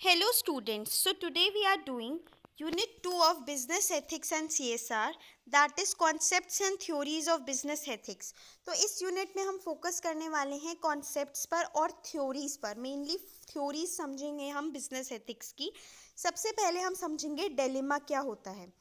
Hello students, so today we are doing Unit 2 of Business Ethics and CSR, that is Concepts and Theories of Business Ethics। तो इस unit में हम focus करने वाले हैं concepts पर और थ्योरीज पर। मेनली थ्योरीज समझेंगे हम बिजनेस एथिक्स की। सबसे पहले हम समझेंगे डिलेमा क्या होता है,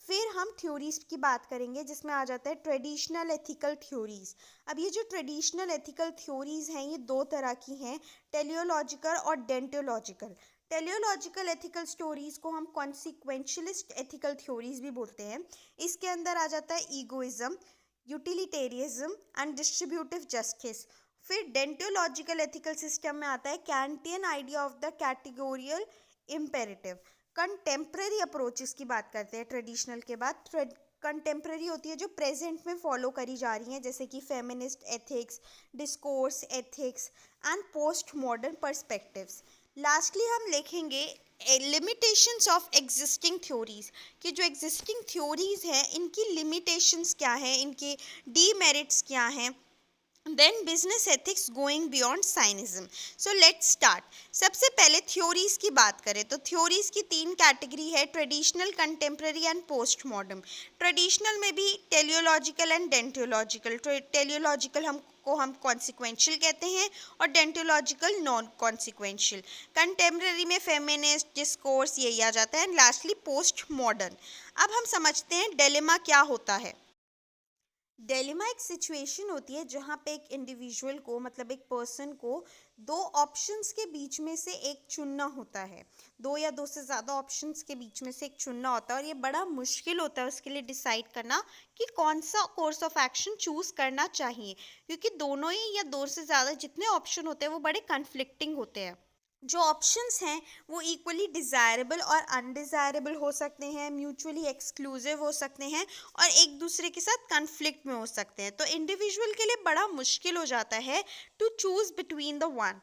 फिर हम थ्योरीज की बात करेंगे जिसमें आ जाता है ट्रेडिशनल एथिकल थ्योरीज। अब ये जो ट्रेडिशनल एथिकल थ्योरीज हैं ये दो तरह की हैं, टेलियोलॉजिकल और डेंटोलॉजिकल। टेलियोलॉजिकल एथिकल स्टोरीज को हम कॉन्सिक्वेंशलिस्ट एथिकल थ्योरीज भी बोलते हैं। इसके अंदर आ जाता है egoism, utilitarianism and distributive justice. फिर डेंटोलॉजिकल एथिकल सिस्टम में आता है Kantian idea of the categorical imperative. Contemporary approaches की बात करते हैं ट्रेडिशनल के बाद। कंटेम्प्रेरी होती है जो प्रेजेंट में फॉलो करी जा रही हैं, जैसे कि feminist ethics, discourse ethics and post modern perspectives. Lastly हम लिखेंगे लिमिटेशंस ऑफ एग्जिस्टिंग थ्योरीज, कि जो एग्जिस्टिंग थ्योरीज हैं इनकी लिमिटेशंस क्या हैं, इनके डीमेरिट्स क्या हैं। Then business ethics going beyond cynicism. So let's start. सबसे पहले थ्योरीज की बात करें तो थ्योरीज की तीन कैटेगरी है, traditional, contemporary and post modern. Traditional में भी टेलियोलॉजिकल एंड डेंटोलॉजिकल। टेलियोलॉजिकल हम कॉन्सिक्वेंशियल कहते हैं और डेंटोलॉजिकल नॉन कॉन्सिक्वेंशियल। कंटेम्प्रेरी में फेमिनिस्ट, डिस्कोर्स यही आ जाता है एंड लास्टली पोस्ट मॉडर्न। अब हम समझते हैं डिलेमा क्या होता है। डिलेमा एक सिचुएशन होती है जहाँ पे एक इंडिविजुअल को, मतलब एक पर्सन को, दो ऑप्शंस के बीच में से एक चुनना होता है। दो या दो से ज़्यादा ऑप्शंस के बीच में से एक चुनना होता है और ये बड़ा मुश्किल होता है उसके लिए डिसाइड करना कि कौन सा कोर्स ऑफ एक्शन चूज़ करना चाहिए, क्योंकि दोनों ही या दो से ज़्यादा जितने ऑप्शन होते हैं वो बड़े कन्फ्लिक्टिंग होते हैं। जो ऑप्शंस हैं वो इक्वली डिज़ायरेबल और अनडिज़ायरेबल हो सकते हैं, म्यूचुअली एक्सक्लूसिव हो सकते हैं और एक दूसरे के साथ कन्फ्लिक्ट में हो सकते हैं। तो इंडिविजुअल के लिए बड़ा मुश्किल हो जाता है to choose between the one.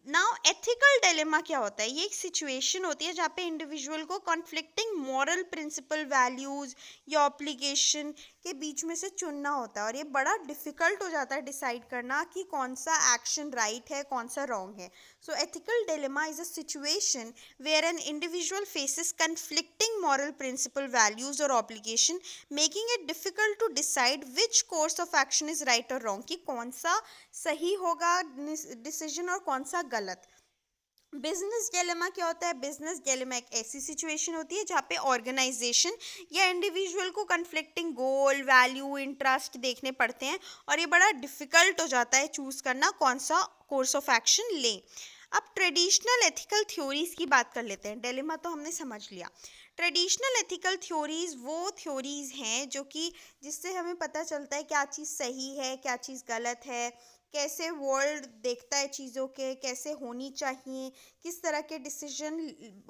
Now ethical dilemma क्या होता है, ये एक सिचुएशन होती है जहाँ पे इंडिविजुअल को कॉन्फ्लिक्टिंग मॉरल प्रिंसिपल, वैल्यूज़ या ऑब्लिगेशन के बीच में से चुनना होता है और ये बड़ा डिफ़िकल्ट हो जाता है डिसाइड करना कि कौन सा एक्शन राइट है, कौन सा रॉन्ग है। So ethical dilemma is a situation where an individual faces conflicting moral principle, values or obligation, making it difficult to decide which course of action is right or wrong, कि कौन सा सही होगा decision और कौन सा गलत। बिजनेस डिलेमा क्या होता है, बिजनेस डिलेमा एक ऐसी सिचुएशन होती है जहाँ पे ऑर्गेनाइजेशन या इंडिविजुअल को कन्फ्लिक्टिंग गोल, वैल्यू, इंटरेस्ट देखने पड़ते हैं और ये बड़ा डिफिकल्ट हो जाता है चूज़ करना कौन सा कोर्स ऑफ एक्शन लें। अब ट्रेडिशनल एथिकल थ्योरीज की बात कर लेते हैं। डिलेमा तो हमने समझ लिया। ट्रेडिशनल एथिकल थ्योरीज वो थ्योरीज हैं जो कि जिससे हमें पता चलता है क्या चीज़ सही है, क्या चीज़ गलत है, कैसे वर्ल्ड देखता है चीज़ों के, कैसे होनी चाहिए, किस तरह के डिसीजन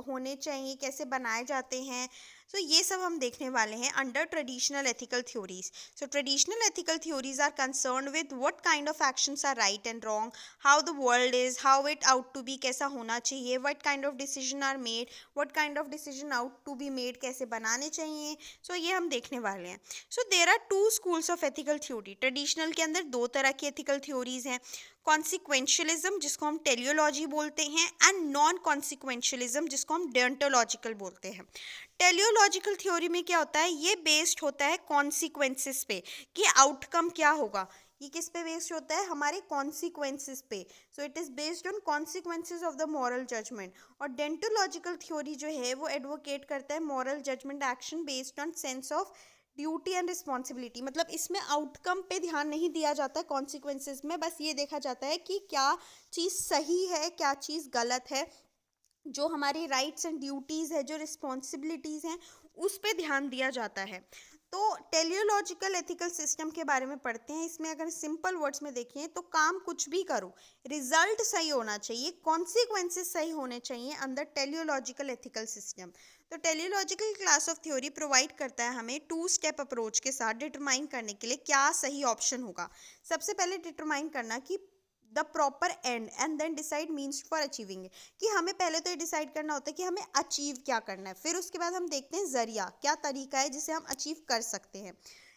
होने चाहिए, कैसे बनाए जाते हैं। सो ये सब हम देखने वाले हैं under traditional ethical theories. So traditional ethical theories are concern with what kind of actions are right and wrong, how the world is, how it ought to be, कैसा होना चाहिए, what kind of decision are made, what kind of decision ought to be made, कैसे बनाने चाहिए। So ये हम देखने वाले हैं। So there are two schools of ethical theory. Traditional के अंदर दो तरह की एथिकल थ्योरीज हैं, कॉन्सिक्वेंशलिज्म जिसको हम टेलियोलॉजी बोलते हैं एंड नॉन कॉन्सिक्वेंशलिज्म जिसको हम डेंटोलॉजिकल बोलते हैं। टेलियोलॉजिकल थ्योरी में क्या होता है, ये बेस्ड होता है कॉन्सिक्वेंसेस पे, कि आउटकम क्या होगा। ये किस पे बेस्ड होता है, हमारे कॉन्सिक्वेंसेस पे। So it is based on consequences of the moral judgement. और डेंटोलॉजिकल थ्योरी जो है वो एडवोकेट करता है moral judgement action based on sense of duty and responsibility. मतलब इसमें आउटकम पे ध्यान नहीं दिया जाता है कॉन्सिक्वेंसेस में, बस ये देखा जाता है कि क्या चीज़ सही है, क्या चीज़ गलत है, जो हमारी राइट्स एंड ड्यूटीज़ है, जो रिस्पॉन्सिबिलिटीज़ हैं, उस पे ध्यान दिया जाता है। तो टेलियोलॉजिकल एथिकल सिस्टम के बारे में पढ़ते हैं। इसमें अगर सिंपल वर्ड्स में देखें तो काम कुछ भी करो, रिजल्ट सही होना चाहिए, कॉन्सिक्वेंसेस सही होने चाहिए अंदर टेलियोलॉजिकल एथिकल सिस्टम। तो teleological class of theory provide करता है हमें टू स्टेप अप्रोच के साथ डिटरमाइन करने के लिए क्या सही ऑप्शन होगा। सबसे पहले डिटरमाइन करना कि the proper end and then decide means for achieving it, कि हमें पहले तो ये डिसाइड करना होता है कि हमें अचीव क्या करना है, फिर उसके बाद हम देखते हैं जरिया, क्या तरीका है जिसे हम अचीव कर सकते हैं।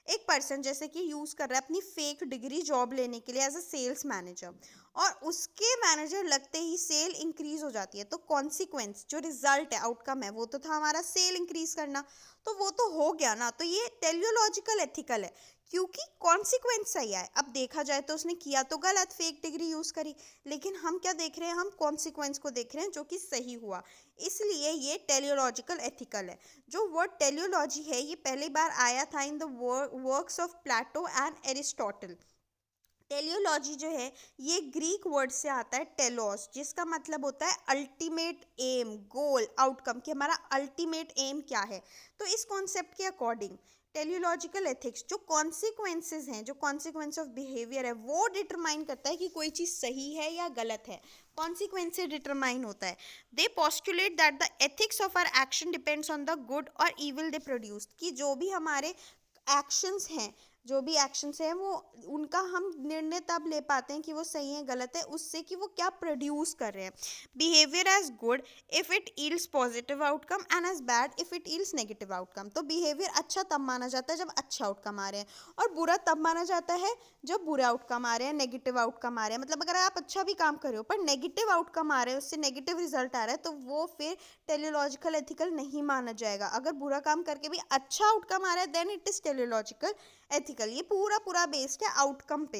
एक पर्सन जैसे कि यूज़ कर रहा है अपनी फेक डिग्री जॉब लेने के लिए एज अ सेल्स मैनेजर, और उसके मैनेजर लगते ही सेल इंक्रीज हो जाती है। तो कॉन्सिक्वेंस जो रिजल्ट है, आउटकम है, वो तो था हमारा सेल इंक्रीज करना, तो वो तो हो गया ना। तो ये टेलियोलॉजिकल एथिकल है क्योंकि कॉन्सिक्वेंस सही है। अब देखा जाए तो उसने किया तो गलत, फेक डिग्री यूज करी, लेकिन हम क्या देख रहे हैं, हम कॉन्सिक्वेंस को देख रहे हैं जो कि सही हुआ, इसलिए ये टेलियोलॉजिकल एथिकल है। जो वर्ड टेलियोलॉजी है ये पहली बार आया था in the works of Plato and Aristotle. Teleology जो है ये ग्रीक वर्ड से आता है टेलोस, जिसका मतलब होता है अल्टीमेट एम, गोल, आउटकम, कि हमारा अल्टीमेट एम क्या है। तो इस कॉन्सेप्ट के अकॉर्डिंग टेलियोलॉजिकल एथिक्स जो कॉन्सिक्वेंसेज हैं, जो कॉन्सिक्वेंस ऑफ बिहेवियर है, वो डिटरमाइन करता है कि कोई चीज़ सही है या गलत है। कॉन्सिक्वेंस से डिटरमाइन होता है। They postulate that the ethics of our action depends on the good और इविल दे प्रोड्यूस, कि जो भी हमारे एक्शंस हैं, जो भी एक्शंस हैं वो उनका हम निर्णय तब ले पाते हैं कि वो सही है गलत है, उससे कि वो क्या प्रोड्यूस कर रहे हैं। Behaviour as good if it yields positive outcome and as bad if it yields negative outcome. तो बिहेवियर अच्छा तब माना जाता है जब अच्छा आउटकम आ रहे हैं, और बुरा तब माना जाता है जब बुरे आउटकम आ रहे हैं, नेगेटिव आउटकम आ रहे हैं। मतलब अगर आप अच्छा भी काम कर रहे हो पर नेगेटिव आउटकम आ रहे हैं, उससे नेगेटिव रिजल्ट आ रहा है, तो वो फिर टेलियोलॉजिकल एथिकल नहीं माना जाएगा। अगर बुरा काम करके भी अच्छा आउटकम आ रहा है then it is teleological ethical. ये पूरा पूरा बेस्ड है आउटकम पे।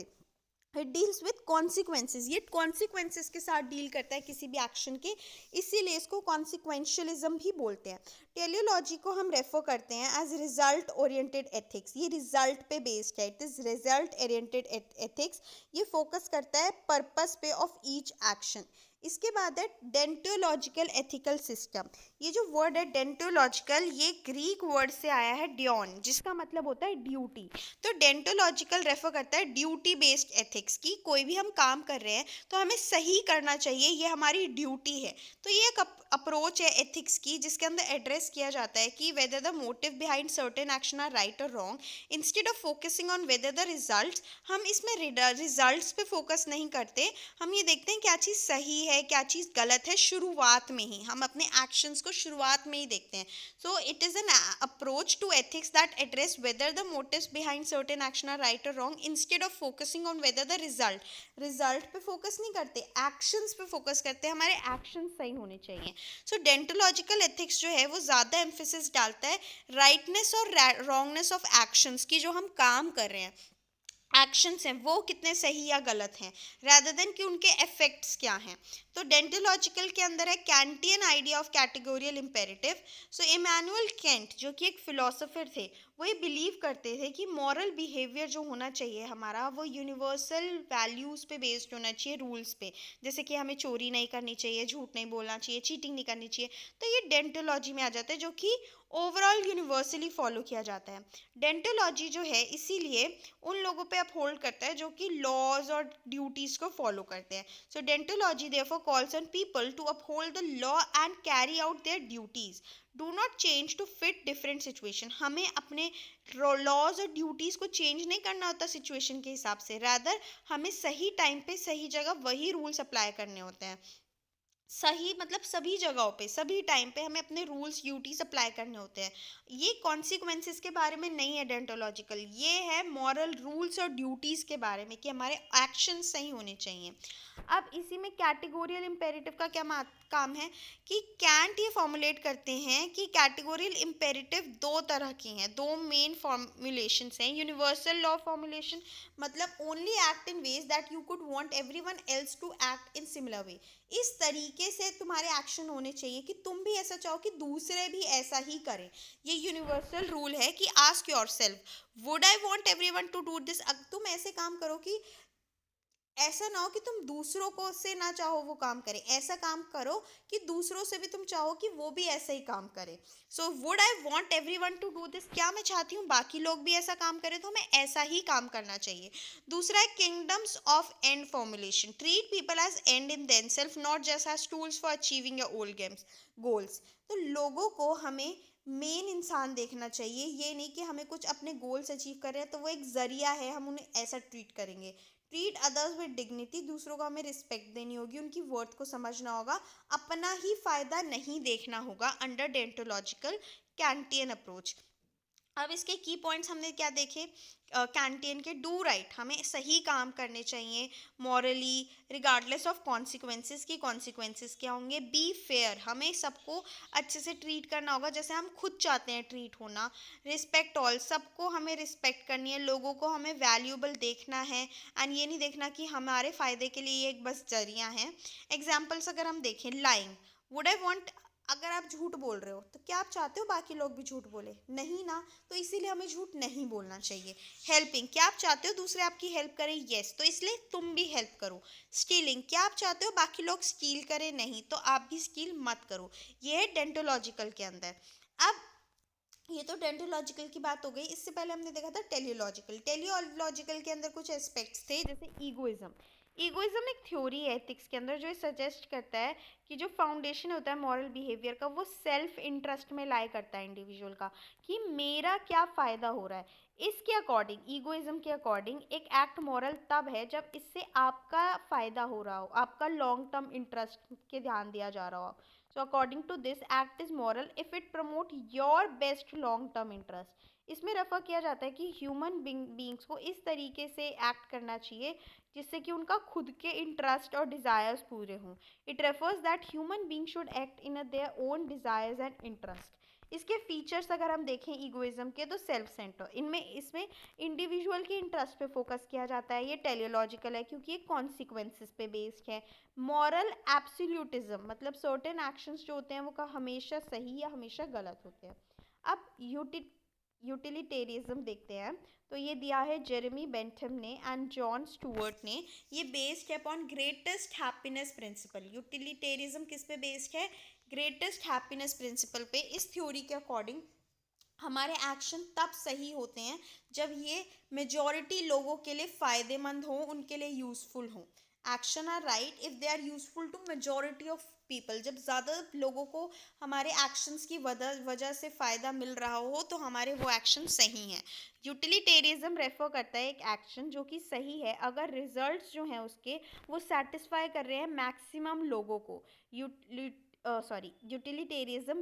इट डील्स विथ कॉन्सिक्वेंसेज, ये कॉन्सिक्वेंसेज के साथ डील करता है किसी भी एक्शन के, इसीलिए इसको कॉन्सिक्वेंशियलिज्म भी बोलते हैं। टेलियोलॉजी को हम रेफर करते हैं एज रिजल्ट ओरिएंटेड एथिक्स। ये रिजल्ट पे बेस्ड है, it is result oriented ethics. ये फोकस करता है पर्पस पे ऑफ ईच एक्शन। इसके बाद है डेंटोलॉजिकल एथिकल सिस्टम। ये जो वर्ड है डेंटोलॉजिकल, ये ग्रीक वर्ड से आया है डियोन, जिसका मतलब होता है ड्यूटी। तो डेंटोलॉजिकल रेफर करता है ड्यूटी बेस्ड एथिक्स की, कोई भी हम काम कर रहे हैं तो हमें सही करना चाहिए, ये हमारी ड्यूटी है। तो ये एक अप्रोच है एथिक्स की जिसके अंदर एड्रेस किया जाता है कि whether the motive behind certain action are right और wrong, instead of focusing on whether the result. हम इसमें रिजल्ट्स पे फोकस नहीं करते, हम ये देखते हैं क्या चीज़ सही है क्या चीज़ गलत है, शुरुआत में ही हम अपने एक्शंस को शुरुआत में ही देखते हैं। So it is an approach to ethics that address whether the motives behind certain action are right और wrong, instead of focusing on whether the result पे फोकस नहीं करते, एक्शंस पे फोकस करते हैं, हमारे एक्शंस सही होने चाहिए। सो डेंटोलॉजिकल एथिक्स जो है वो ज़्यादा एम्फेसिस डालता है राइटनेस और रॉन्गनेस ऑफ एक्शंस की, जो हम काम कर रहे हैं एक्शंस हैं वो कितने सही या गलत हैं, रैदर देन कि उनके इफेक्ट्स क्या हैं। तो डेंटोलॉजिकल के अंदर है Kantian idea of categorical imperative. So Immanuel Kant जो कि एक फिलोसोफर थे, वो ये बिलीव करते थे कि मॉरल बिहेवियर जो होना चाहिए हमारा वो यूनिवर्सल वैल्यूज़ पे बेस्ड होना चाहिए, रूल्स पे। जैसे कि हमें चोरी नहीं करनी चाहिए, झूठ नहीं बोलना चाहिए, चीटिंग नहीं करनी चाहिए। तो ये डेंटोलॉजी में आ जाता है जो कि ओवरऑल यूनिवर्सली फॉलो किया जाता है। डेंटोलॉजी जो है इसीलिए उन लोगों पे अपहोल्ड करता है जो कि लॉज और ड्यूटीज को फॉलो करते हैं। So deontology therefore calls on people to uphold the law and carry out their duties, do not change to fit different situation. हमें अपने लॉज और ड्यूटीज को चेंज नहीं करना होता सिचुएशन के हिसाब से, रैदर हमें सही टाइम पे सही जगह वही रूल्स अप्लाई करने होते हैं। सही मतलब सभी जगहों पे सभी टाइम पे हमें अपने रूल्स ड्यूटीज अप्लाई करने होते हैं। ये कॉन्सिक्वेंसेस के बारे में नहीं है डेंटोलॉजिकल, ये है मॉरल रूल्स और ड्यूटीज के बारे में कि हमारे एक्शन सही होने चाहिए। अब इसी में कैटेगोरियल इम्पेरेटिव का क्या काम है कि कैंट ये फॉर्मुलेट करते हैं कि कैटेगोरियल इम्पेरेटिव दो तरह की हैं, दो मेन फॉर्मुलेशंस हैं। यूनिवर्सल लॉ फॉर्मुलेशन मतलब only act in ways that you could want everyone else to act in similar way. इस तरीके से तुम्हारे एक्शन होने चाहिए कि तुम भी ऐसा चाहो कि दूसरे भी ऐसा ही करें। ये यूनिवर्सल रूल है कि ask yourself would I want everyone to do this. तुम ऐसे काम करो कि ऐसा ना हो कि तुम दूसरों को से ना चाहो वो काम करें, ऐसा काम करो कि दूसरों से भी तुम चाहो कि वो भी ऐसा ही काम करें। So would I want everyone to do this, क्या मैं चाहती हूँ बाकी लोग भी ऐसा काम करें तो हमें ऐसा ही काम करना चाहिए। दूसरा है kingdoms of end formulation, treat people as end in themselves not just as tools for achieving your old games goals. तो लोगों को हमें मेन इंसान देखना चाहिए, ये नहीं कि हमें कुछ अपने गोल्स अचीव कर रहे हैं तो वो एक जरिया है, हम उन्हें ऐसा ट्रीट करेंगे। ट्रीट अदर्स विद डिग्निटी, दूसरों को हमें रिस्पेक्ट देनी होगी, उनकी वर्थ को समझना होगा, अपना ही फायदा नहीं देखना होगा अंडर डेंटोलॉजिकल कैंटियन अप्रोच। अब इसके की पॉइंट्स हमने क्या देखे, कैंटियन के डू राइट, हमें सही काम करने चाहिए मॉरली रिगार्डलेस ऑफ कॉन्सिक्वेंसेस, की कॉन्सिक्वेंसेस क्या होंगे। बी फेयर, हमें सबको अच्छे से ट्रीट करना होगा जैसे हम खुद चाहते हैं ट्रीट होना। रिस्पेक्ट ऑल, सबको हमें रिस्पेक्ट करनी है, लोगों को हमें वैल्यूएबल देखना है एंड ये नहीं देखना कि हमारे फ़ायदे के लिए ये एक बस जरिया है। एग्जाम्पल्स अगर हम देखें, लाइंग, वुड आई वॉन्ट, अगर आप झूठ बोल रहे हो तो क्या आप चाहते हो बाकी लोग भी झूठ बोले? नहीं ना, तो इसीलिए हमें झूठ नहीं बोलना चाहिए। हेल्पिंग, क्या आप चाहते हो दूसरे आपकी हेल्प करें? यस, तो इसलिए तुम भी हेल्प करो। स्टीलिंग, क्या आप चाहते हो बाकी लोग स्टील करें? नहीं, तो आप भी स्टील मत करो। ये है डेंटोलॉजिकल के अंदर। अब ये तो डेंटोलॉजिकल की बात हो गई, इससे पहले हमने देखा था टेलियोलॉजिकल। टेलियोलॉजिकल के अंदर कुछ एस्पेक्ट्स थे जैसे ईगोइज्म। ईगोइज्म एक थ्योरी है एथिक्स के अंदर जो ये सजेस्ट करता है कि जो फाउंडेशन होता है मॉरल बिहेवियर का वो सेल्फ इंटरेस्ट में लाई करता है इंडिविजुअल का, कि मेरा क्या फ़ायदा हो रहा है। इसके अकॉर्डिंग, ईगोइज्म के अकॉर्डिंग, एक एक्ट मॉरल तब है जब इससे आपका फ़ायदा हो रहा हो, आपका लॉन्ग टर्म इंटरेस्ट के ध्यान दिया जा रहा हो। So according to this, act is moral if it promote your best long term interest. इसमें रेफर किया जाता है कि ह्यूमन बींग्स को इस तरीके से एक्ट करना चाहिए जिससे कि उनका खुद के इंटरेस्ट और डिज़ायर्स पूरे हों। It refers that human being should act in their own desires and interest. इसके फीचर्स अगर हम देखें ईगोइज्म के, तो सेल्फ सेंटर, इसमें इंडिविजुअल के इंटरेस्ट पे फोकस किया जाता है। ये टेलियोलॉजिकल है क्योंकि ये कॉन्सिक्वेंसेस पे बेस्ड है। मॉरल एब्सोल्यूटिज्म, मतलब सर्टेन एक्शंस जो होते हैं वो का हमेशा सही या हमेशा गलत होते हैं। अब यूटिलिटेरिज्म देखते हैं, तो ये दिया है जेरेमी बेंथम ने एंड जॉन स्टुअर्ट ने। ये बेस्ड है अपॉन ग्रेटेस्ट हैप्पीनेस प्रिंसिपल। यूटिलिटेरिज्म किस पे बेस्ड है? ग्रेटेस्ट हैप्पीनेस प्रिंसिपल पे। इस थ्योरी के अकॉर्डिंग हमारे एक्शन तब सही होते हैं जब ये मेजॉरिटी लोगों के लिए फ़ायदेमंद हो, उनके लिए यूज़फुल हो। Action are right if they are useful to majority of people. जब ज़्यादा लोगों को हमारे एक्शंस की वजह से फ़ायदा मिल रहा हो तो हमारे वो एक्शन सही हैं। यूटिलिटेरिज्म रेफर करता है एक एक्शन जो कि सही है अगर रिजल्ट्स जो हैं उसके वो सेटिस्फाई कर रहे हैं मैक्सिमम लोगों को। यूटिलिटेरिज्म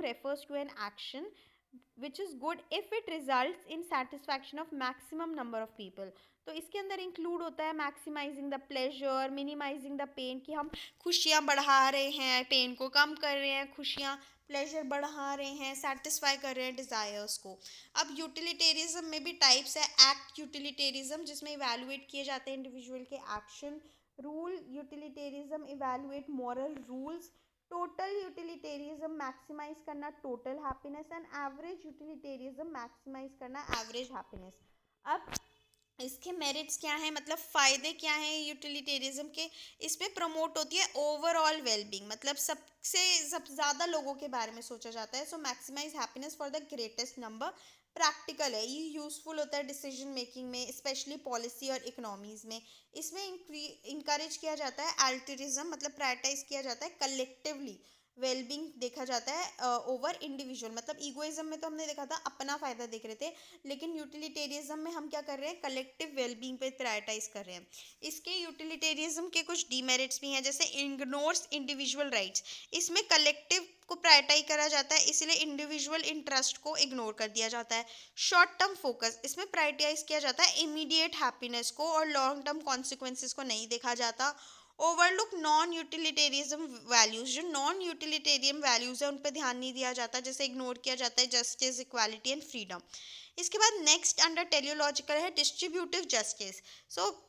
refers to an action which is good if it results in satisfaction of maximum number of people। तो इसके अंदर इंक्लूड होता है maximising the pleasure, minimising the pain, कि हम खुशियाँ बढ़ा रहे हैं, पेन को कम कर रहे हैं, खुशियाँ प्लेजर बढ़ा रहे हैं, सेटिस्फाई कर रहे हैं डिज़ायर्स को। अब यूटिलिटेरिज्म में भी टाइप्स है। एक्ट यूटिलिटेरिज्म, जिसमें इवैल्यूएट किए जाते हैं इंडिविजुअल के action. Rule utilitarianism evaluate moral rules. Total utilitarianism maximise करना total happiness and average utilitarianism maximise करना एवरेज हैप्पीनेस। अब इसके मेरिट्स क्या हैं, मतलब फ़ायदे क्या हैं यूटिलिटेरिज्म के? इसमें प्रमोट होती है ओवरऑल वेलबींग, मतलब सब ज़्यादा लोगों के बारे में सोचा जाता है। So maximise happiness for the greatest number. Practical है, ये यूज़फुल होता है डिसीजन मेकिंग में, स्पेशली पॉलिसी और इकोनॉमीज़ में। इसमें इंकरेज किया जाता है अल्टरिज्म, मतलब प्रायोरिटाइज किया जाता है कलेक्टिवली वेलबींग देखा जाता है ओवर इंडिविजुअल। मतलब ईगोइज्म में तो हमने देखा था अपना फ़ायदा देख रहे थे, लेकिन यूटिलिटेरिज्म में हम क्या कर रहे हैं, कलेक्टिव वेलबींग पे प्रायोरिटाइज कर रहे हैं। इसके यूटिलिटेरिज्म के कुछ डीमेरिट्स भी हैं, जैसे इग्नोर्स इंडिविजुअल राइट्स। इसमें कलेक्टिव को प्रायोरिटाइज करा जाता है, इसलिए इंडिविजुअल इंटरेस्ट को इग्नोर कर दिया जाता है। शॉर्ट टर्म फोकस, इसमें प्रायोरिटाइज किया जाता है इमीडिएट हैप्पीनेस को और लॉन्ग टर्म कॉन्सिक्वेंसेस को नहीं देखा जाता। ओवरलुक नॉन यूटिलिटेरिज्म वैल्यूज, जो नॉन यूटिलिटेरियन वैल्यूज है उन पर ध्यान नहीं दिया जाता, जैसे इग्नोर किया जाता है जस्टिस, इक्वालिटी एंड फ्रीडम। इसके बाद नेक्स्ट अंडर टेलियोलॉजिकल है डिस्ट्रीब्यूटिव जस्टिस। सो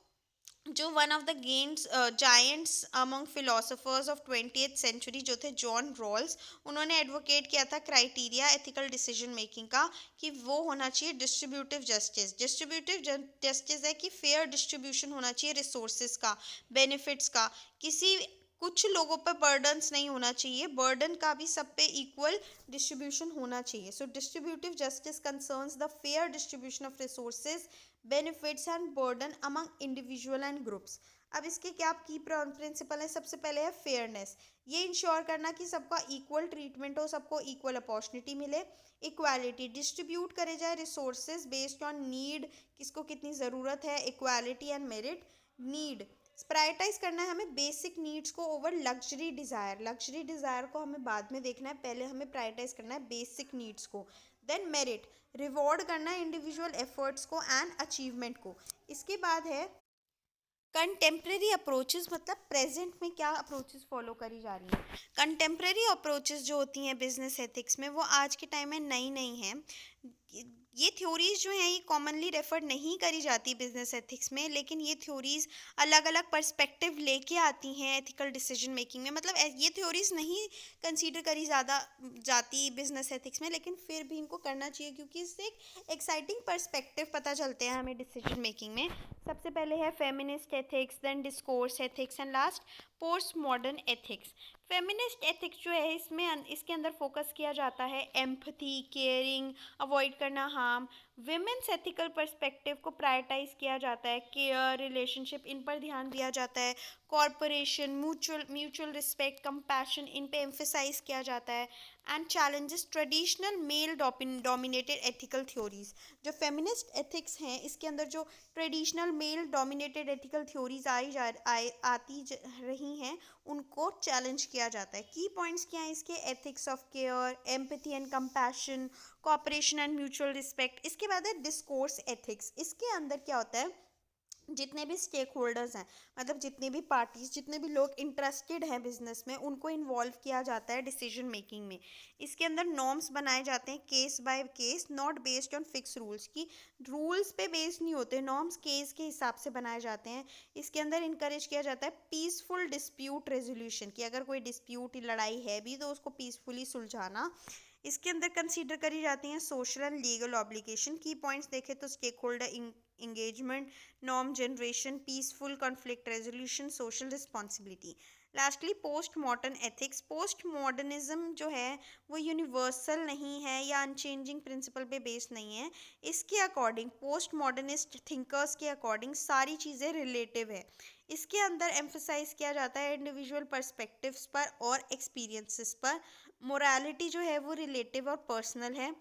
जो one of the gents giants among philosophers of 20th century जो थे जॉन रॉल्स, उन्होंने एडवोकेट किया था क्राइटेरिया एथिकल डिसीजन मेकिंग का, कि वो होना चाहिए डिस्ट्रीब्यूटिव जस्टिस। डिस्ट्रीब्यूटिव जस्टिस है कि फेयर डिस्ट्रीब्यूशन होना चाहिए रिसोर्सेज का, बेनिफिट्स का, किसी कुछ लोगों पर बर्डन्स नहीं होना चाहिए, बर्डन का भी सब पे इक्वल डिस्ट्रीब्यूशन होना चाहिए। So distributive justice concerns the fair distribution of resources, benefits and burden among individual and groups. अब इसके क्या की प्रिंसिपल है? सबसे पहले है फेयरनेस, ये इंश्योर करना कि सबका इक्वल ट्रीटमेंट हो, सबको इक्वल अपॉर्चुनिटी मिले। इक्वालिटी, डिस्ट्रीब्यूट करे जाए रिसोर्सेज बेस्ड ऑन नीड, किसको कितनी ज़रूरत है। Equality and merit. Need, prioritise करना है हमें बेसिक नीड्स को over luxury desire. Luxury desire को हमें बाद में देखना है, पहले हमें प्रायोरिटाइज करना है बेसिक नीड्स को। देन मेरिट, रिवॉर्ड करना इंडिविजुअल एफर्ट्स को एंड अचीवमेंट को। इसके बाद है कंटेम्प्रेरी अप्रोचेस, मतलब प्रेजेंट में क्या अप्रोचेस फॉलो करी जा रही हैं। कंटेम्प्रेरी अप्रोचेस जो होती हैं बिजनेस एथिक्स में, वो आज के टाइम में नई नई हैं। ये थ्योरीज जो हैं ये कॉमनली रेफर नहीं करी जाती बिजनेस एथिक्स में, लेकिन ये थ्योरीज अलग अलग पर्सपेक्टिव लेके आती हैं एथिकल डिसीजन मेकिंग में। मतलब ये थ्योरीज नहीं कंसीडर करी ज़्यादा जाती बिजनेस एथिक्स में, लेकिन फिर भी इनको करना चाहिए क्योंकि इससे एक एक्साइटिंग पर्सपेक्टिव पता चलते हैं हमें डिसीजन मेकिंग में। सबसे पहले है feminist ethics, then discourse ethics and last post modern ethics. Feminist ethics जो है इसमें इसके अंदर फोकस किया जाता है एम्पथी, केयरिंग, अवॉइड करना हार्म। विमेंस एथिकल पर्सपेक्टिव को प्रायोरिटाइज किया जाता है, केयर, रिलेशनशिप, इन पर ध्यान दिया जाता है। कॉरपोरेशन, म्यूचुअल रिस्पेक्ट, कंपैशन, इन पे एम्फेसाइज किया जाता है। And challenges traditional male dominated ethical theories. जो फेमिनिस्ट एथिक्स हैं इसके अंदर जो traditional male dominated ethical theories रही हैं उनको चैलेंज किया जाता है। की पॉइंट्स क्या हैं इसके? Ethics of care, empathy and compassion, cooperation and mutual respect. इसके बाद है डिस्कोर्स एथिक्स। इसके अंदर क्या होता है, जितने भी स्टेक होल्डर्स हैं, मतलब जितने भी पार्टीज, जितने भी लोग इंटरेस्टेड हैं बिजनेस में, उनको इन्वॉल्व किया जाता है डिसीजन मेकिंग में। इसके अंदर नॉर्म्स बनाए जाते हैं case by case, not based on fix rules, की रूल्स पे बेस्ड नहीं होते, नॉर्म्स केस के हिसाब से बनाए जाते हैं। इसके अंदर इनकरेज किया जाता है पीसफुल डिस्प्यूट रेजोल्यूशन, की अगर कोई डिस्प्यूट लड़ाई है भी तो उसको पीसफुली सुलझाना। इसके अंदर कंसीडर करी जाती हैं social and legal obligation. Key points देखें तो stakeholder engagement, norm generation, peaceful conflict resolution, social responsibility. Lastly post modern ethics. Post modernism जो है वो यूनिवर्सल नहीं है या अनचेंजिंग प्रिंसिपल पे बेस्ड नहीं है। इसके अकॉर्डिंग, पोस्ट मॉडर्निस्ट थिंकर्स के अकॉर्डिंग सारी चीज़ें रिलेटिव है। इसके अंदर एम्फसाइज किया जाता है इंडिविजुअल पर्सपेक्टिव्स पर और एक्सपीरियंसेस पर। मोरालिटी जो है वो रिलेटिव और पर्सनल है।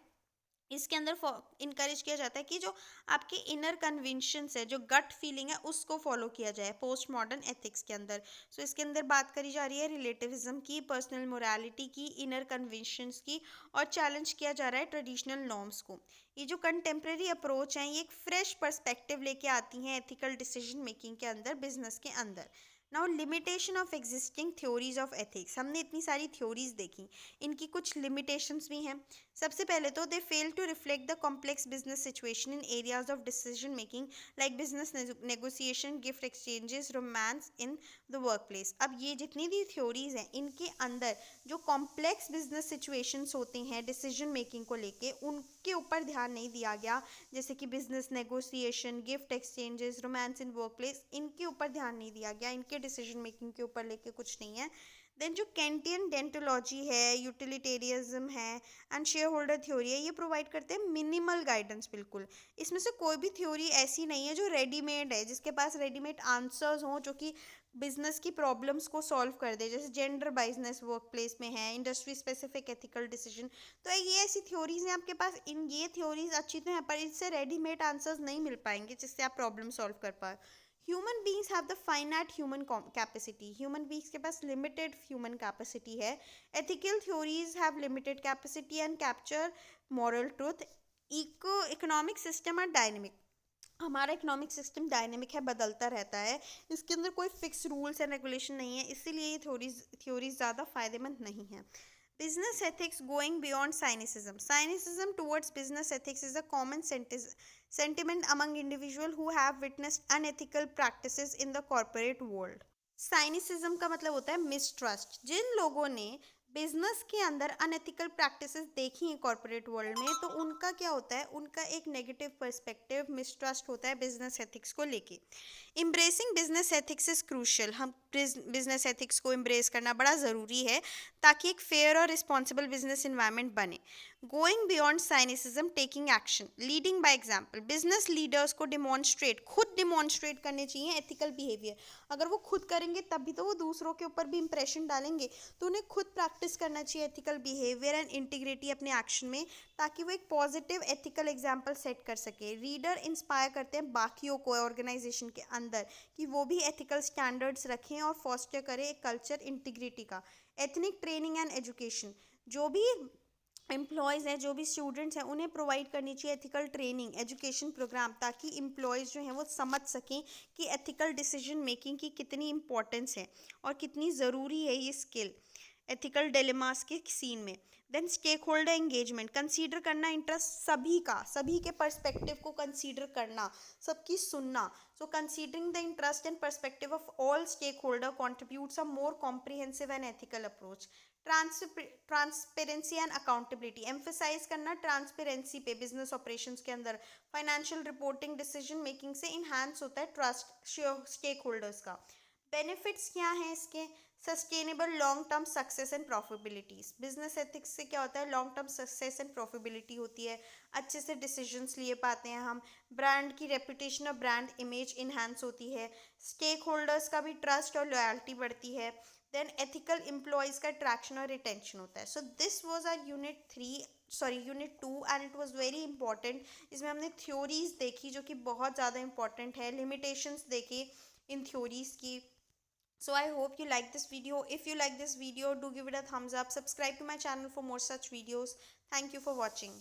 इसके अंदर इनकरेज किया जाता है कि जो आपके इनर कन्विंशंस है, जो गट फीलिंग है, उसको फॉलो किया जाए पोस्ट मॉडर्न एथिक्स के अंदर। सो इसके अंदर बात करी जा रही है रिलेटिविज्म की, पर्सनल मोरालिटी की, इनर कन्विंशंस की, और चैलेंज किया जा रहा है ट्रेडिशनल नॉर्म्स को। ये जो कंटेम्प्रेरी अप्रोच है ये एक फ्रेश पर्सपेक्टिव लेके आती हैं एथिकल डिसीजन मेकिंग के अंदर, बिजनेस के अंदर। Now limitation of existing theories of ethics. हमने इतनी सारी थ्योरीज देखी, इनकी कुछ लिमिटेशंस भी हैं। सबसे पहले तो they fail to reflect the complex business situation in areas of decision making like business negotiation, gift exchanges, romance in the workplace. अब ये जितनी भी थ्योरीज हैं इनके अंदर जो कॉम्प्लेक्स बिजनेस सिचुएशंस होते हैं डिसीजन मेकिंग को लेके, उनके ऊपर ध्यान नहीं दिया गया। जैसे कि business negotiation, gift exchanges, romance in work place, इनके ऊपर ध्यान नहीं दिया गया, इनके डिसीजन मेकिंग के ऊपर लेके कुछ नहीं है। देन जो कैंटियन डेंटोलॉजी है, यूटिलिटेरियज्म है एंड शेयर होल्डर थ्योरी है, ये प्रोवाइड करते हैं मिनिमल गाइडेंस। बिल्कुल इसमें से कोई भी थ्योरी ऐसी नहीं है जो रेडीमेड है, जिसके पास रेडीमेड आंसर्स हों जो कि बिजनेस की प्रॉब्लम्स को सॉल्व कर दे। जैसे जेंडर बाइजनेस वर्क प्लेस में है, इंडस्ट्री स्पेसिफिक एथिकल डिसीजन, तो ये ऐसी थ्योरीज हैं आपके पास। इन ये थ्योरीज अच्छी तो हैं पर इससे रेडीमेड आंसर्स नहीं मिल पाएंगे जिससे आप प्रॉब्लम सॉल्व कर पाए। Human beings have the finite human capacity. Human beings के पास लिमिटेड ह्यूमन कैपेसिटी है। Ethical theories have limited capacity and capture moral truth. Economic system are dynamic. हमारा इकोनॉमिक सिस्टम डायनेमिक है, बदलता रहता है, इसके अंदर कोई फिक्स रूल्स एंड रेगुलेशन नहीं है, इसीलिए ये थ्योरीज ज़्यादा फायदेमंद नहीं है। Business ethics going beyond cynicism. Cynicism towards business ethics is a common sentiment among individuals who have witnessed unethical practices in the corporate world. साइनिसिज्म का मतलब होता है मिसट्रस्ट। जिन लोगों ने बिजनेस के अंदर अनएथिकल प्रैक्टिसेस देखी हैं कॉर्पोरेट वर्ल्ड में, तो उनका क्या होता है, उनका एक नेगेटिव पर्सपेक्टिव, मिसट्रस्ट होता है बिजनेस एथिक्स को लेके। Embracing business ethics is crucial. हम बिजनेस एथिक्स को एम्ब्रेस करना बड़ा ज़रूरी है ताकि एक फेयर और रिस्पॉन्सिबल बिजनेस इन्वायरमेंट बने। Going beyond cynicism, taking action, leading by example. Business leaders को खुद डिमॉन्स्ट्रेट करने चाहिए एथिकल बिहेवियर। अगर वो खुद करेंगे तभी तो वो दूसरों के ऊपर भी इंप्रेशन डालेंगे, तो उन्हें खुद प्रैक्टिस करना चाहिए एथिकल बिहेवियर एंड इंटीग्रिटी अपने एक्शन में, ताकि वो एक पॉजिटिव एथिकल एग्जाम्पल सेट कर सके। रीडर इंस्पायर करते हैं बाकियों को ऑर्गेनाइजेशन के अंदर कि वो भी एथिकल स्टैंडर्ड्स रखें और फॉस्टर करें एक कल्चर इंटीग्रिटी का। Ethnic training and education. जो भी एम्प्लॉयज़ हैं, जो भी स्टूडेंट्स हैं, उन्हें प्रोवाइड करनी चाहिए एथिकल ट्रेनिंग, एजुकेशन प्रोग्राम, ताकि एम्प्लॉयज़ जो हैं वो समझ सकें कि एथिकल डिसीजन मेकिंग की कितनी इंपॉर्टेंस है और कितनी ज़रूरी है ये स्किल एथिकल डिलेमास के सीन में। Then stakeholder engagement, consider करना इंटरेस्ट सभी का, सभी के पर्सपेक्टिव को कंसीडर करना, सबकी सुनना। So considering the interest and perspective of all stakeholder contributes a more comprehensive and ethical approach. Transparency and accountability, emphasize करना ट्रांसपेरेंसी पे बिजनेस ऑपरेशंस के अंदर। फाइनेंशियल रिपोर्टिंग डिसीजन मेकिंग से इन्हांस होता है ट्रस्ट स्टेक होल्डर्स का। Benefits क्या हैं इसके? Sustainable long term success and profitabilities, business ethics से क्या होता है? Long term success and profitability होती है, अच्छे से डिसीजंस लिए पाते हैं हम, ब्रांड की रेपुटेशन और ब्रांड इमेज इन्हांस होती है, स्टेक होल्डर्स का भी ट्रस्ट और लॉयल्टी बढ़ती है, देन एथिकल एम्प्लॉयज़ का अट्रैक्शन और रिटेंशन होता है। So this was our unit 2 and it was very important. इसमें हमने थ्योरीज देखी जो कि बहुत ज़्यादा इंपॉर्टेंट है, लिमिटेशंस देखी इन थ्योरीज की। So I hope you like this video. If you like this video, do give it a thumbs up. Subscribe to my channel for more such videos. Thank you for watching.